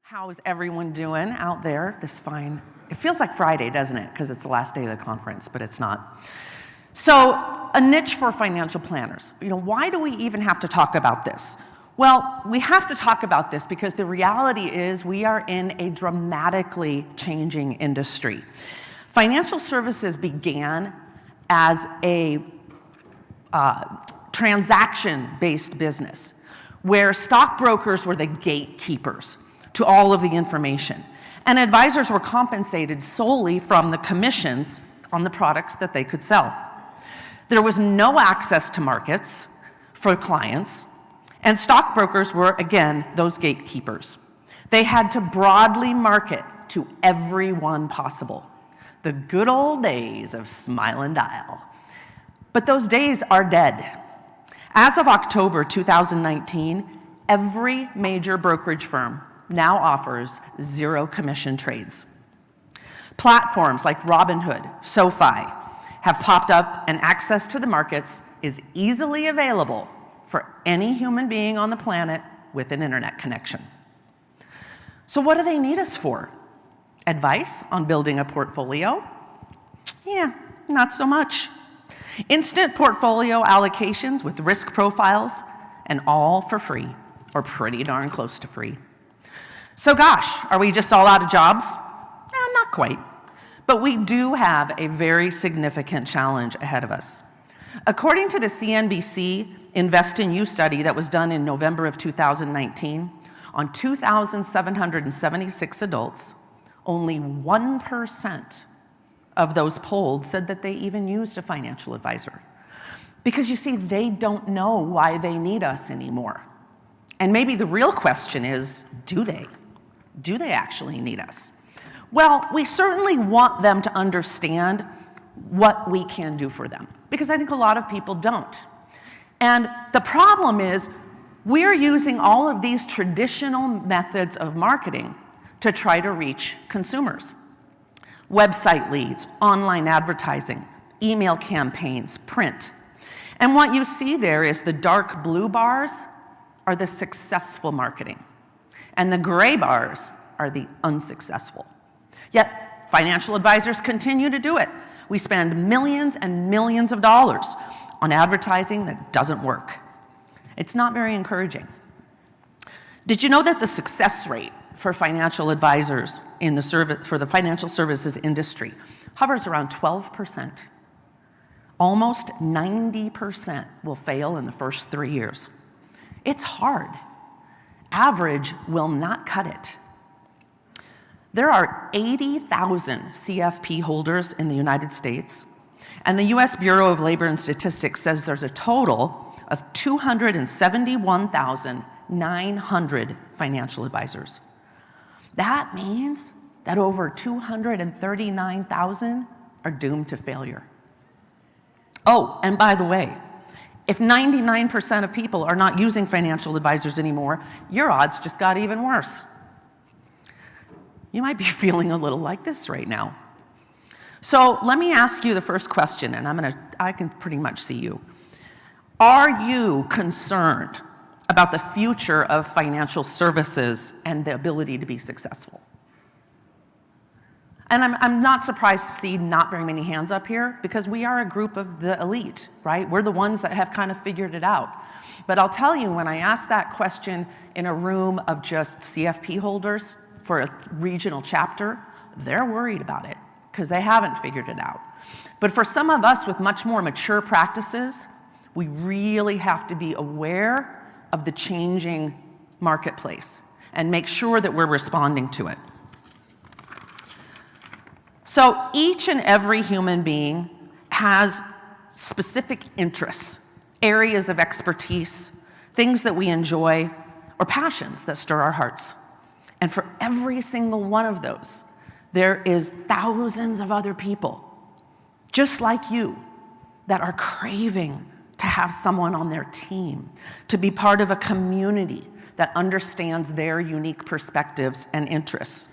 How's everyone doing out there this fine? It feels like Friday, doesn't it? Because it's the last day of the conference, but it's not. So, a niche for financial planners. Why do we even have to talk about this? Well, we have to talk about this because the reality is we are in a dramatically changing industry. Financial services began as a transaction-based business where stockbrokers were the gatekeepers to all of the information. And advisors were compensated solely from the commissions on the products that they could sell. There was no access to markets for clients, and stockbrokers were, again, those gatekeepers. They had to broadly market to everyone possible. The good old days of smile and dial. But those days are dead. As of October 2019, every major brokerage firm now offers zero commission trades. Platforms like Robinhood, SoFi have popped up, and access to the markets is easily available for any human being on the planet with an internet connection. So what do they need us for? Advice on building a portfolio? Yeah, not so much. Instant portfolio allocations with risk profiles, and all for free, or pretty darn close to free. So gosh, are we just all out of jobs? Not quite. But we do have a very significant challenge ahead of us. According to the CNBC Invest in You study that was done in November of 2019, on 2,776 adults, only 1% of those polled said that they even used a financial advisor. Because you see, they don't know why they need us anymore. And maybe the real question is, do they? Do they actually need us? Well, we certainly want them to understand what we can do for them, because I think a lot of people don't. And the problem is, we're using all of these traditional methods of marketing to try to reach consumers. Website leads, online advertising, email campaigns, print. And what you see there is the dark blue bars are the successful marketing, and the gray bars are the unsuccessful. Yet, financial advisors continue to do it. We spend millions and millions of dollars on advertising that doesn't work. It's not very encouraging. Did you know that the success rate for financial advisors in for the financial services industry hovers around 12%? Almost 90% will fail in the first 3 years. It's hard. Average will not cut it. There are 80,000 CFP holders in the United States, and the US Bureau of Labor and Statistics says there's a total of 271,900 financial advisors. That means that over 239,000 are doomed to failure. Oh, and by the way, if 99% of people are not using financial advisors anymore, your odds just got even worse. You might be feeling a little like this right now. So let me ask you the first question, and I can pretty much see you. Are you concerned about the future of financial services and the ability to be successful? And I'm not surprised to see not very many hands up here, because we are a group of the elite, right? We're the ones that have kind of figured it out. But I'll tell you, when I asked that question in a room of just CFP holders for a regional chapter, they're worried about it because they haven't figured it out. But for some of us with much more mature practices, we really have to be aware of the changing marketplace and make sure that we're responding to it. So each and every human being has specific interests, areas of expertise, things that we enjoy, or passions that stir our hearts. And for every single one of those, there is thousands of other people, just like you, that are craving to have someone on their team, to be part of a community that understands their unique perspectives and interests.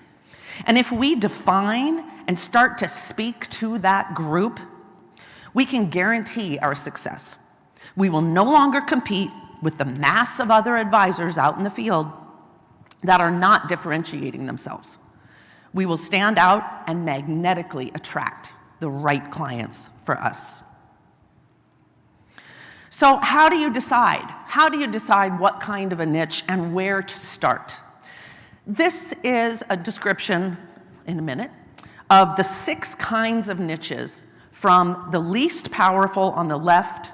And if we define and start to speak to that group, we can guarantee our success. We will no longer compete with the mass of other advisors out in the field. that are not differentiating themselves. We will stand out and magnetically attract the right clients for us. So how do you decide? How do you decide what kind of a niche and where to start? This is a description, in a minute, of the 6 kinds of niches from the least powerful on the left,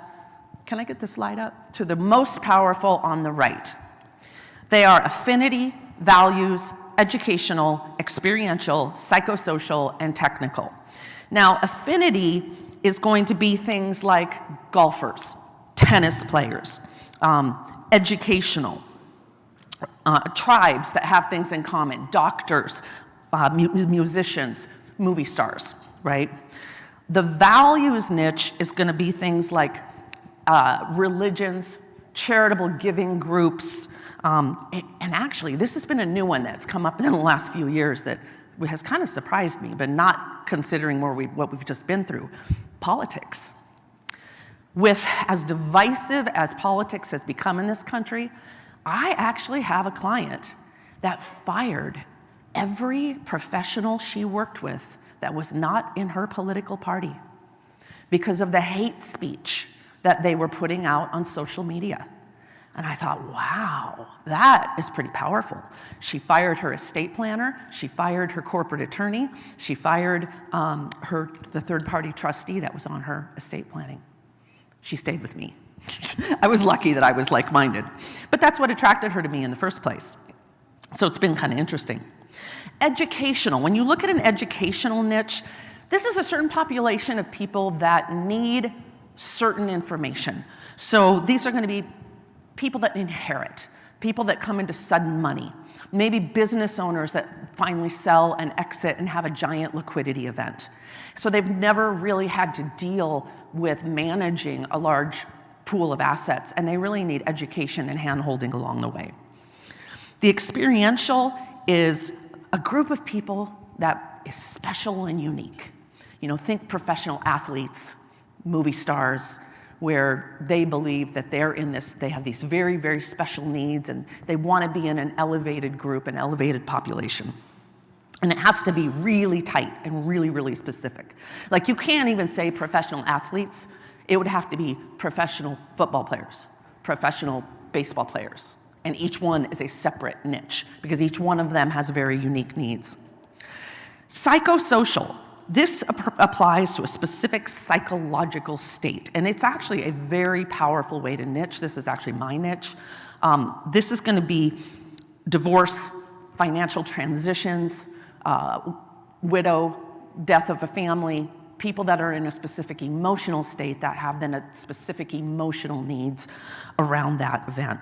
can I get this slide up? To the most powerful on the right. They are affinity, values, educational, experiential, psychosocial, and technical. Now, affinity is going to be things like golfers, tennis players, educational, tribes that have things in common, doctors, musicians, movie stars, right? The values niche is going to be things like religions, charitable giving groups, and actually this has been a new one that's come up in the last few years that has kind of surprised me, but not considering what we've just been through, politics. With as divisive as politics has become in this country, I actually have a client that fired every professional she worked with that was not in her political party because of the hate speech that they were putting out on social media. And I thought, wow, that is pretty powerful. She fired her estate planner, she fired her corporate attorney, she fired the third-party trustee that was on her estate planning. She stayed with me. I was lucky that I was like-minded. But that's what attracted her to me in the first place. So it's been kind of interesting. Educational. When you look at an educational niche, this is a certain population of people that need certain information. So these are going to be people that inherit, people that come into sudden money, maybe business owners that finally sell and exit and have a giant liquidity event. So they've never really had to deal with managing a large pool of assets, and they really need education and hand-holding along the way. The experiential is a group of people that is special and unique. You know, think professional athletes, movie stars, where they believe that they're in this, they have these very, very special needs, and they want to be in an elevated group, an elevated population. And it has to be really tight and really, really specific. Like, you can't even say professional athletes. It would have to be professional football players, professional baseball players. And each one is a separate niche because each one of them has very unique needs. Psychosocial. This applies to a specific psychological state. And it's actually a very powerful way to niche. This is actually my niche. This is going to be divorce, financial transitions, widow, death of a family, people that are in a specific emotional state that have then a specific emotional needs around that event.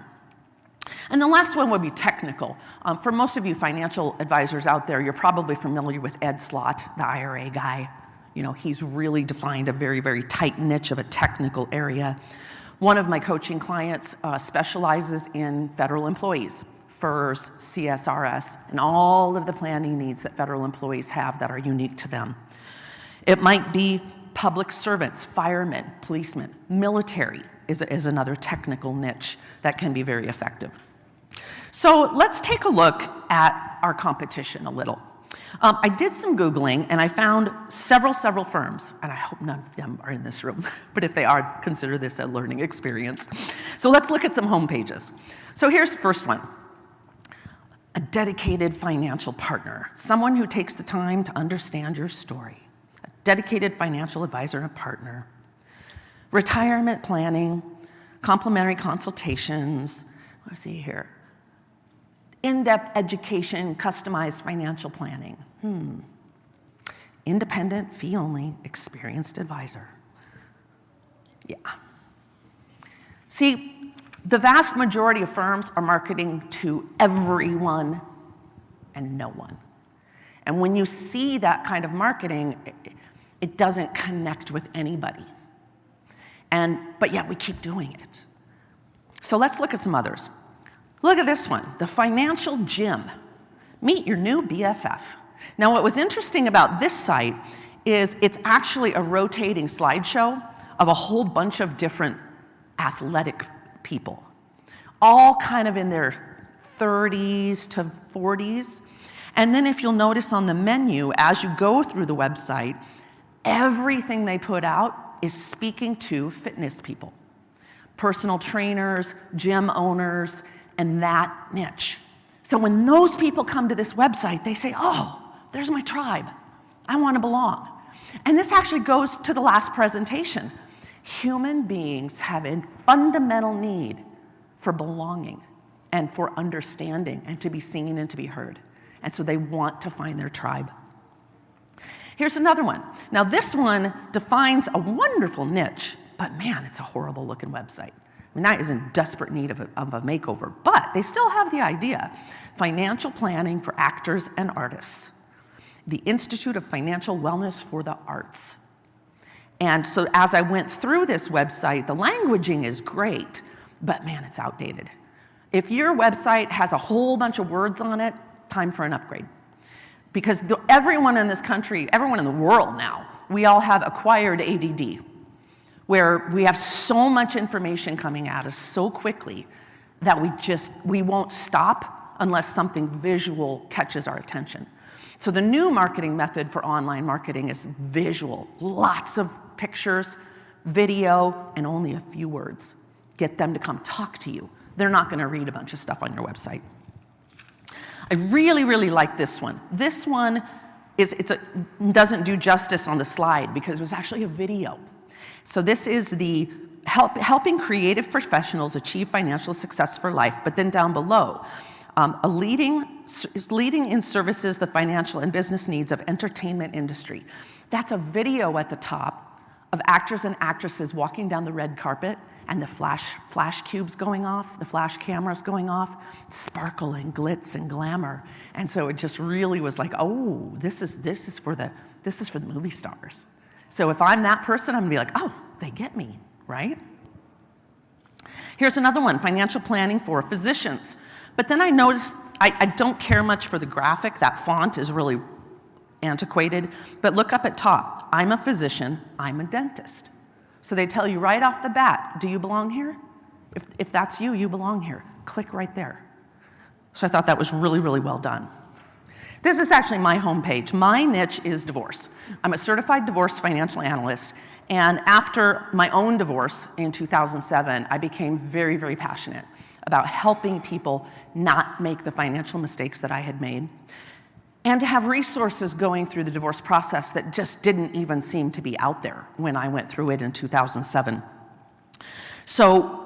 And the last one would be technical. For most of you financial advisors out there, you're probably familiar with Ed Slott, the IRA guy. You know, he's really defined a very, very tight niche of a technical area. One of my coaching clients specializes in federal employees, FERS, CSRS, and all of the planning needs that federal employees have that are unique to them. It might be public servants, firemen, policemen, military is another technical niche that can be very effective. So let's take a look at our competition a little. I did some Googling and I found several firms, and I hope none of them are in this room, but if they are, consider this a learning experience. So let's look at some homepages. So here's the first one. A dedicated financial partner, someone who takes the time to understand your story. A dedicated financial advisor and partner. Retirement planning, complimentary consultations, let's see here. In-depth education, customized financial planning. Independent, fee-only, experienced advisor. Yeah. See, the vast majority of firms are marketing to everyone and no one. And when you see that kind of marketing, it doesn't connect with anybody. But yet we keep doing it. So let's look at some others. Look at this one, the financial gym. Meet your new BFF. Now, what was interesting about this site is it's actually a rotating slideshow of a whole bunch of different athletic people, all kind of in their 30s to 40s. And then if you'll notice on the menu, as you go through the website, everything they put out is speaking to fitness people, personal trainers, gym owners, and that niche. So when those people come to this website, they say, oh, there's my tribe. I want to belong. And this actually goes to the last presentation. Human beings have a fundamental need for belonging and for understanding and to be seen and to be heard. And so they want to find their tribe. Here's another one. Now this one defines a wonderful niche, but man, it's a horrible looking website. I mean, that is in desperate need of a makeover, but they still have the idea. Financial planning for actors and artists. The Institute of Financial Wellness for the Arts. And so as I went through this website, the languaging is great, but man, it's outdated. If your website has a whole bunch of words on it, time for an upgrade. Because everyone in this country, everyone in the world now, we all have acquired ADD, where we have so much information coming at us so quickly that we won't stop unless something visual catches our attention. So the new marketing method for online marketing is visual, lots of pictures, video, and only a few words. Get them to come talk to you. They're not gonna read a bunch of stuff on your website. I really, really like this one. This one doesn't do justice on the slide because it was actually a video. So this is the helping creative professionals achieve financial success for life, but then down below, leading in services the financial and business needs of entertainment industry. That's a video at the top of actors and actresses walking down the red carpet and the flash cubes going off, the flash cameras going off, sparkle and glitz and glamour. And so it just really was like, oh, this is for the movie stars. So if I'm that person, I'm gonna be like, oh, they get me, right? Here's another one, financial planning for physicians. But then I noticed, I don't care much for the graphic. That font is really antiquated. But look up at top. I'm a physician, I'm a dentist. So they tell you right off the bat, do you belong here? If that's you, you belong here. Click right there. So I thought that was really, really well done. This is actually my homepage. My niche is divorce. I'm a certified divorce financial analyst. And after my own divorce in 2007, I became very, very passionate about helping people not make the financial mistakes that I had made, and to have resources going through the divorce process that just didn't even seem to be out there when I went through it in 2007. So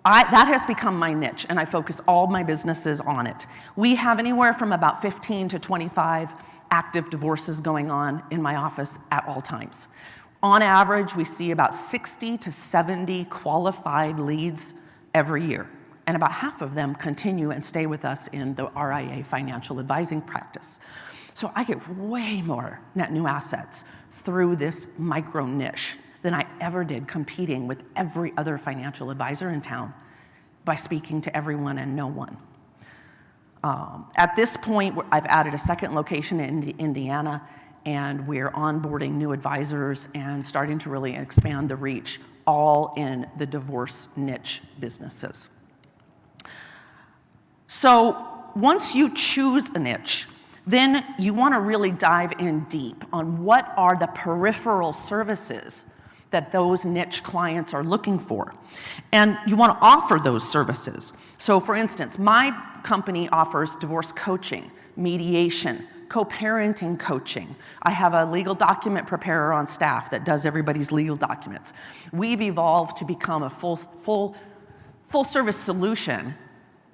that has become my niche, and I focus all my businesses on it. We have anywhere from about 15 to 25 active divorces going on in my office at all times. On average, we see about 60 to 70 qualified leads every year. And about half of them continue and stay with us in the RIA financial advising practice. So I get way more net new assets through this micro niche than I ever did competing with every other financial advisor in town by speaking to everyone and no one. At this point, I've added a second location in Indiana, and we're onboarding new advisors and starting to really expand the reach, all in the divorce niche businesses. So once you choose a niche, then you want to really dive in deep on what are the peripheral services that those niche clients are looking for. And you want to offer those services. So for instance, my company offers divorce coaching, mediation, co-parenting coaching. I have a legal document preparer on staff that does everybody's legal documents. We've evolved to become a full service solution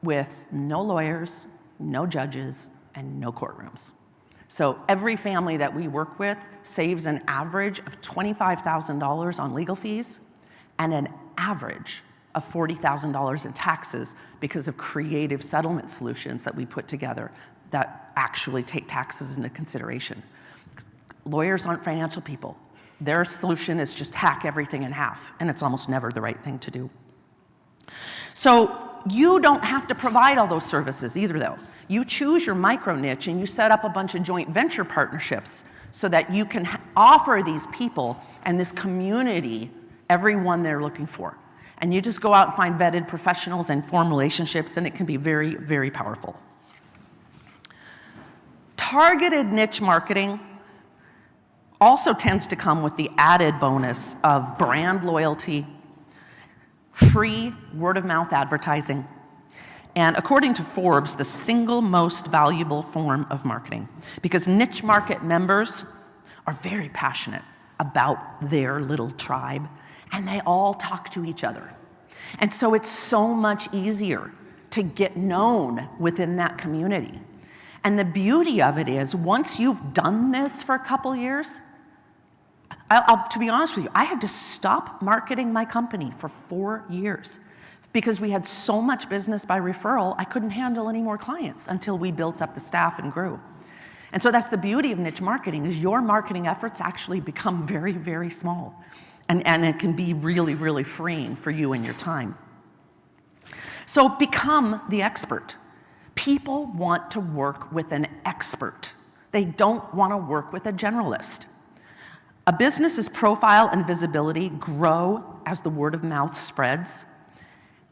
with no lawyers, no judges, and no courtrooms. So every family that we work with saves an average of $25,000 on legal fees and an average of $40,000 in taxes because of creative settlement solutions that we put together that actually take taxes into consideration. Lawyers aren't financial people. Their solution is just hack everything in half, and it's almost never the right thing to do. So you don't have to provide all those services either, though. You choose your micro niche and you set up a bunch of joint venture partnerships so that you can offer these people and this community everyone they're looking for. And you just go out and find vetted professionals and form relationships, and it can be very, very powerful. Targeted niche marketing also tends to come with the added bonus of brand loyalty, free word-of-mouth advertising, and according to Forbes, the single most valuable form of marketing, because niche market members are very passionate about their little tribe, and they all talk to each other. And so it's so much easier to get known within that community. And the beauty of it is, once you've done this for a couple years, to be honest with you, I had to stop marketing my company for 4 years because we had so much business by referral, I couldn't handle any more clients until we built up the staff and grew. And so that's the beauty of niche marketing, is your marketing efforts actually become very, very small. And it can be really, really freeing for you and your time. So become the expert. People want to work with an expert. They don't want to work with a generalist. A business's profile and visibility grow as the word of mouth spreads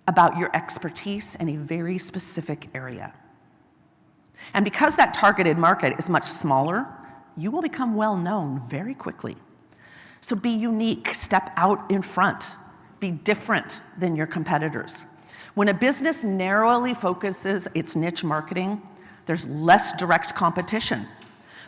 about your expertise in a very specific area. And because that targeted market is much smaller, you will become well known very quickly. So be unique, step out in front, be different than your competitors. When a business narrowly focuses its niche marketing, there's less direct competition.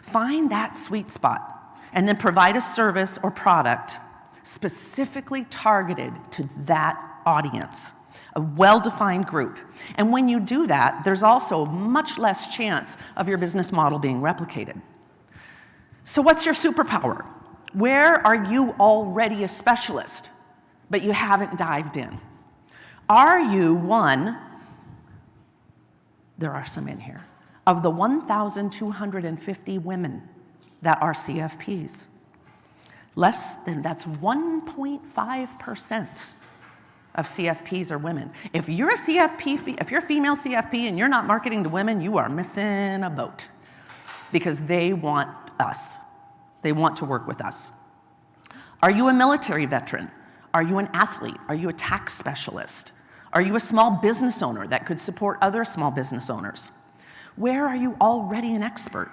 Find that sweet spot and then provide a service or product specifically targeted to that audience, a well-defined group. And when you do that, there's also much less chance of your business model being replicated. So what's your superpower? Where are you already a specialist, but you haven't dived in? Are you one, there are some in here, of the 1,250 women that are CFPs? That's 1.5% of CFPs are women. If you're a CFP, if you're a female CFP and you're not marketing to women, you are missing a boat, because they want us. They want to work with us. Are you a military veteran? Are you an athlete? Are you a tax specialist? Are you a small business owner that could support other small business owners? Where are you already an expert?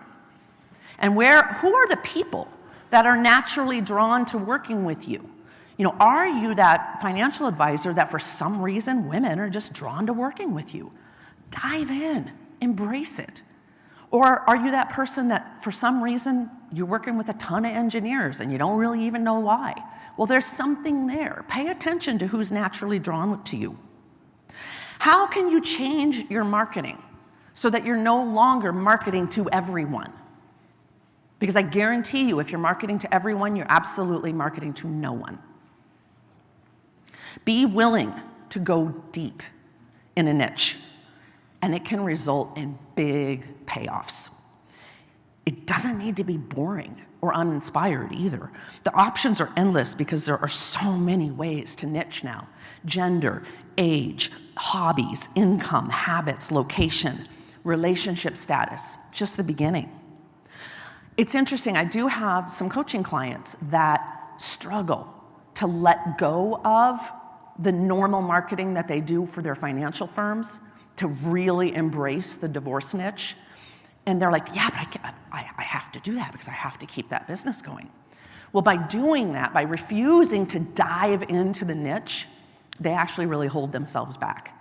And who are the people that are naturally drawn to working with you? Are you that financial advisor that for some reason women are just drawn to working with you? Dive in, embrace it. Or are you that person that for some reason you're working with a ton of engineers and you don't really even know why? Well, there's something there. Pay attention to who's naturally drawn to you. How can you change your marketing so that you're no longer marketing to everyone? Because I guarantee you, if you're marketing to everyone, you're absolutely marketing to no one. Be willing to go deep in a niche, and it can result in big payoffs. It doesn't need to be boring or uninspired either. The options are endless because there are so many ways to niche now. Gender, age, hobbies, income, habits, location, relationship status, just the beginning. It's interesting, I do have some coaching clients that struggle to let go of the normal marketing that they do for their financial firms to really embrace the divorce niche. And they're like, yeah, but I have to do that because I have to keep that business going. Well, by doing that, by refusing to dive into the niche, they actually really hold themselves back.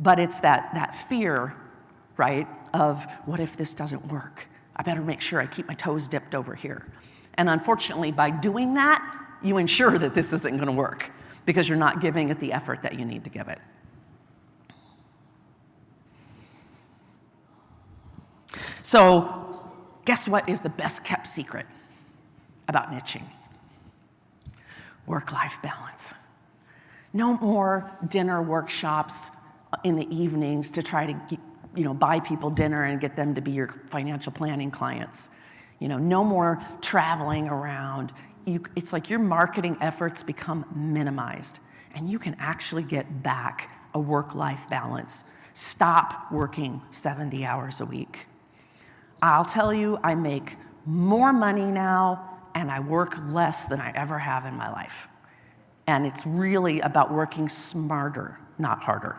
But it's that fear, right, of what if this doesn't work? I better make sure I keep my toes dipped over here. And unfortunately, by doing that, you ensure that this isn't going to work because you're not giving it the effort that you need to give it. So, guess what is the best kept secret about niching? Work-life balance. No more dinner workshops in the evenings to try to buy people dinner and get them to be your financial planning clients. No more traveling around. It's like your marketing efforts become minimized, and you can actually get back a work-life balance. Stop working 70 hours a week. I'll tell you, I make more money now, and I work less than I ever have in my life. And it's really about working smarter, not harder.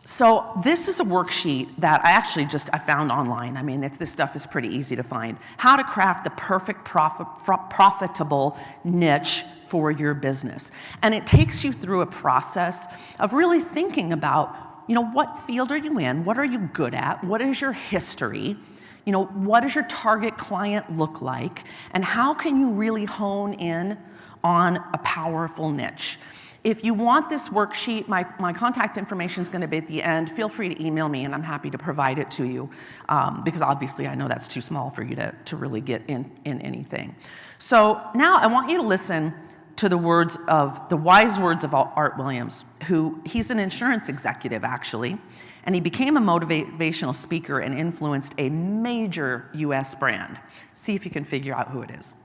So this is a worksheet that I found online. I mean, this stuff is pretty easy to find. How to craft the perfect profitable niche for your business. And it takes you through a process of really thinking about, what field are you in? What are you good at? What is your history? What does your target client look like? And how can you really hone in on a powerful niche? If you want this worksheet, my contact information is going to be at the end. Feel free to email me, and I'm happy to provide it to you, because obviously I know that's too small for you to really get in anything. So now I want you to listen to the wise words of Art Williams, he's an insurance executive, actually, and he became a motivational speaker and influenced a major U.S. brand. See if you can figure out who it is.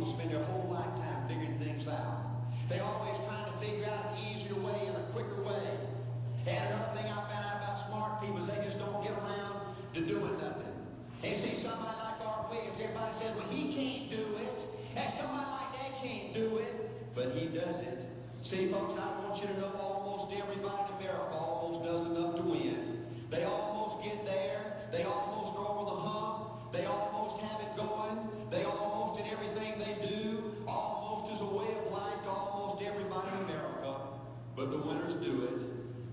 Spend their whole lifetime figuring things out. They're always trying to figure out an easier way and a quicker way. And another thing I found out about smart people is they just don't get around to doing nothing. They see somebody like Art Williams, everybody says, well, he can't do it. And somebody like that can't do it, but he does it. See, folks, I want you to know almost everybody in America almost does enough to win. They almost get there. They almost go over the hump. They almost have it going. They almost in everything they do, almost as a way of life to almost everybody in America. But the winners do it.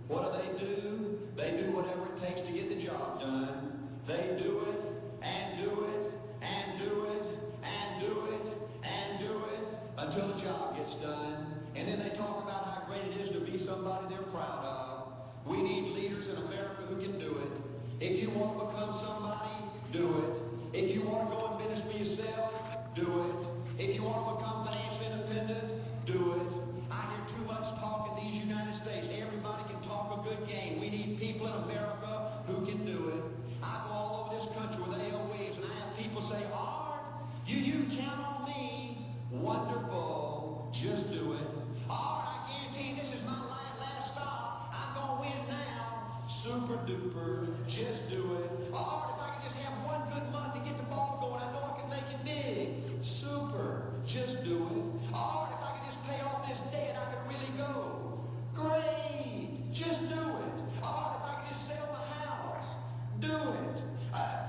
What do? They do whatever it takes to get the job done. They do it, and do it, and do it, and do it, and do it, until the job gets done. And then they talk about how great it is to be somebody they're proud of. We need leaders in America who can do it. If you want to become somebody, do it. If you want to go in business for yourself, do it. If you want to become financially independent, do it. I hear too much talk in these United States. Everybody can talk a good game. We need people in America who can do it. I go all over this country with A.L. Williams, and I have people say, Art, you count on me. Wonderful. Just do it. Art, I guarantee this is my last stop. I'm going to win now. Super duper. Just do it. Art, if I can just have one good month and get the ball going, I know I can make it big. Super. Just do it. Art, if I can just pay off this debt, I could really go. Great. Just do it. Art, if I can just sell the house. Do it.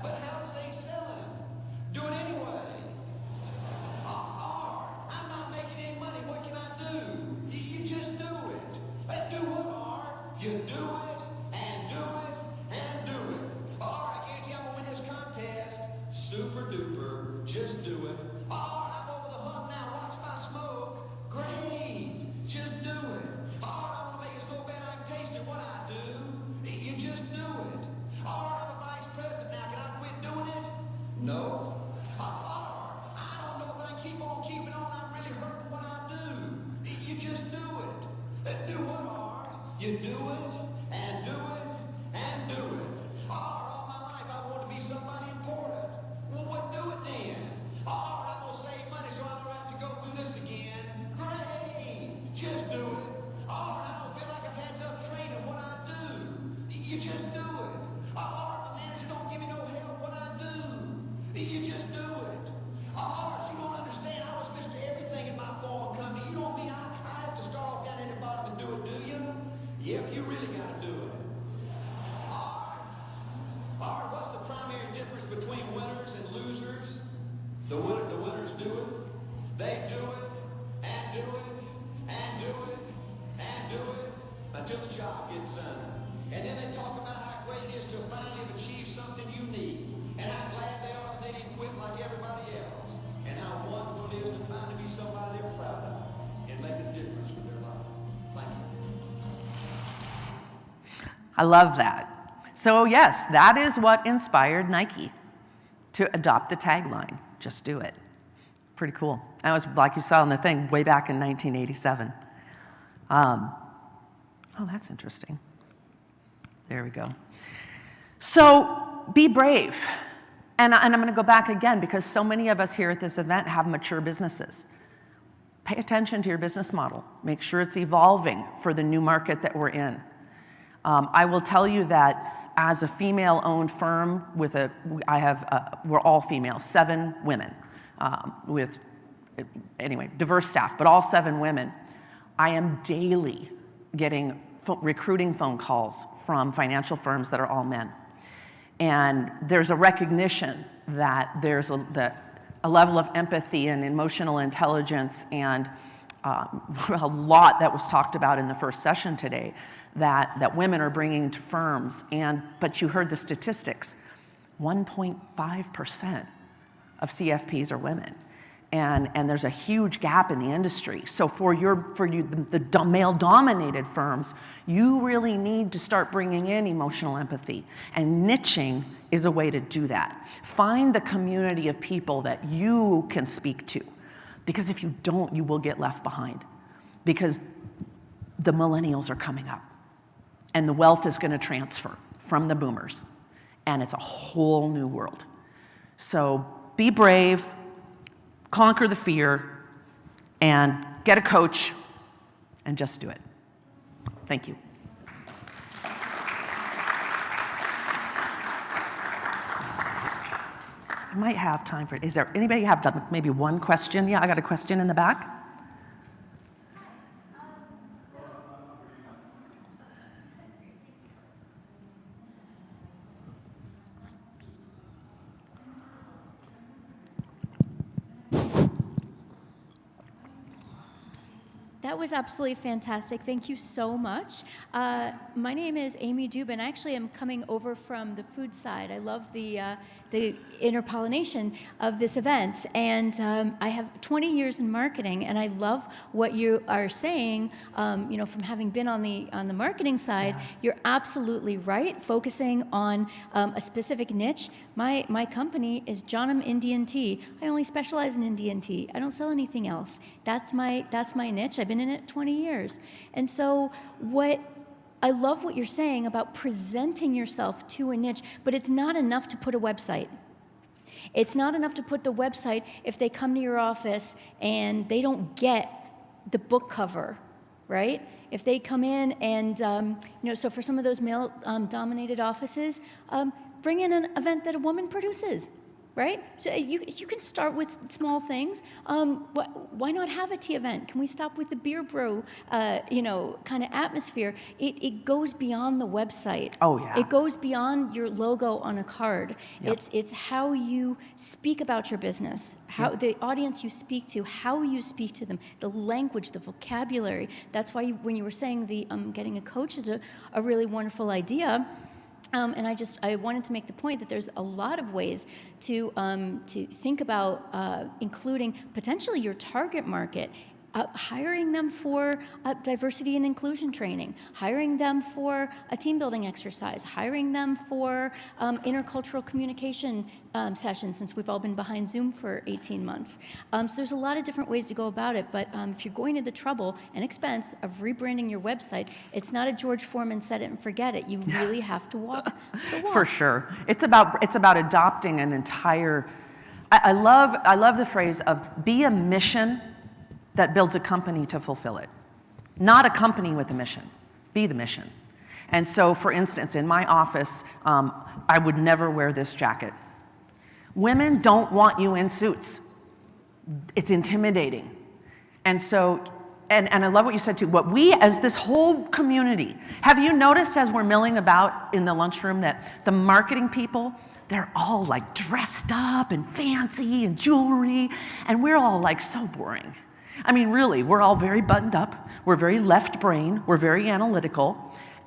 But houses ain't selling. Do it anyway. Art, I'm not making any money. What can I do? You just do it. Do what, Art? You do it, and do it, and do it. Art, I guarantee I'm going to win this contest. Super duper. Just do it. Art, I'm over the hump now. Watch my smoke. Great. Just do it. Art, I want to make it so bad I can taste it. What I do? You just do it. Art, I'm a vice president now. Can I quit doing it? No. Art, I don't know if I keep on keeping on. I'm really hurting what I do. You just do it. Do what, Art? You do it, and do it, and do it. Art, all my life I want to be somebody important. Well, what do it then? Art, I'm going to save money so I don't have to go through this again. Great. Just do it. Art, I don't feel like I've had enough training. What I do? You just do it. Art, my manager don't give me no help. What I do? You just do it. Art, you don't understand. I was Mr. Everything in my former company. You don't mean I have to start off down at the bottom and do it, do you? Yep, you really got to do it. Art, what's the primary difference between winners and losers? The winners do it. They do it, and do it, and do it, and do it, until the job gets done. And then they talk about how great it is to finally have achieved something unique, and how glad they are that they didn't quit like everybody else, and how wonderful it is to finally be somebody they're proud of and make a difference in their life. Thank you. I love that. So yes, that is what inspired Nike to adopt the tagline, just do it. Pretty cool. That was, like you saw in the thing, way back in 1987. Oh, that's interesting. There we go. So be brave. And I'm going to go back again because so many of us here at this event have mature businesses. Pay attention to your business model. Make sure it's evolving for the new market that we're in. I will tell you that as a female-owned firm we're all female, 7 women, diverse staff, but all 7 women. I am daily getting recruiting phone calls from financial firms that are all men. And there's a recognition that there's a level of empathy and emotional intelligence and a lot that was talked about in the first session today that women are bringing to firms. But you heard the statistics, 1.5% of CFPs are women. And there's a huge gap in the industry. So for the male-dominated firms, you really need to start bringing in emotional empathy. And niching is a way to do that. Find the community of people that you can speak to. Because if you don't, you will get left behind. Because the millennials are coming up. And the wealth is going to transfer from the boomers. And it's a whole new world. So be brave. Conquer the fear, and get a coach, and just do it. Thank you. I might have time for it. Is there anybody have maybe one question? Yeah, I got a question in the back. That was absolutely fantastic. Thank you so much. My name is Amy Dubin. I actually am coming over from the food side. I love the interpollination of this event. And I have 20 years in marketing, and I love what you are saying. From having been on the marketing side, you're absolutely right. Focusing on a specific niche. My company is Johnum Indian Tea. I only specialize in Indian tea. I don't sell anything else. That's my niche. I've been in it 20 years. And so I love what you're saying about presenting yourself to a niche, but it's not enough to put a website. It's not enough to put the website if they come to your office and they don't get the book cover, right? If they come in and, so for some of those male-dominated offices, bring in an event that a woman produces. Right? So you can start with small things. Why not have a tea event? Can we stop with the beer bro, kind of atmosphere? It goes beyond the website. Oh, yeah. It goes beyond your logo on a card. Yep. It's how you speak about your business, how the audience you speak to, how you speak to them, the language, the vocabulary. That's why when you were saying the getting a coach is a really wonderful idea. And I wanted to make the point that there's a lot of ways to think about including potentially your target market, hiring them for diversity and inclusion training, hiring them for a team building exercise, hiring them for intercultural communication sessions, since we've all been behind Zoom for 18 months. So there's a lot of different ways to go about it, but if you're going to the trouble and expense of rebranding your website, it's not a George Foreman set it and forget it. You really have to walk the walk. For sure. It's about adopting an entire, I love the phrase of be a mission that builds a company to fulfill it. Not a company with a mission. Be the mission. And so, for instance, in my office, I would never wear this jacket. Women don't want you in suits. It's intimidating. And so, and I love what you said too, what we as this whole community, have you noticed as we're milling about in the lunchroom that the marketing people, they're all like dressed up and fancy and jewelry, and we're all like so boring. I mean, really, we're all very buttoned up, we're very left brain, we're very analytical,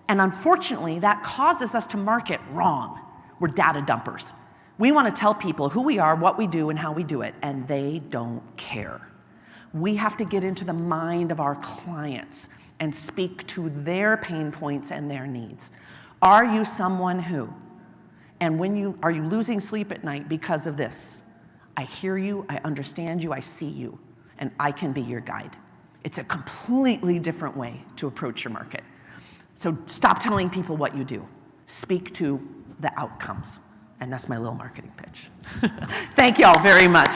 and unfortunately, that causes us to market wrong. We're data dumpers. We want to tell people who we are, what we do, and how we do it, and they don't care. We have to get into the mind of our clients and speak to their pain points and their needs. Are you someone who, and are you losing sleep at night because of this? I hear you, I understand you, I see you. And I can be your guide. It's a completely different way to approach your market. So stop telling people what you do. Speak to the outcomes. And that's my little marketing pitch. Thank you all very much.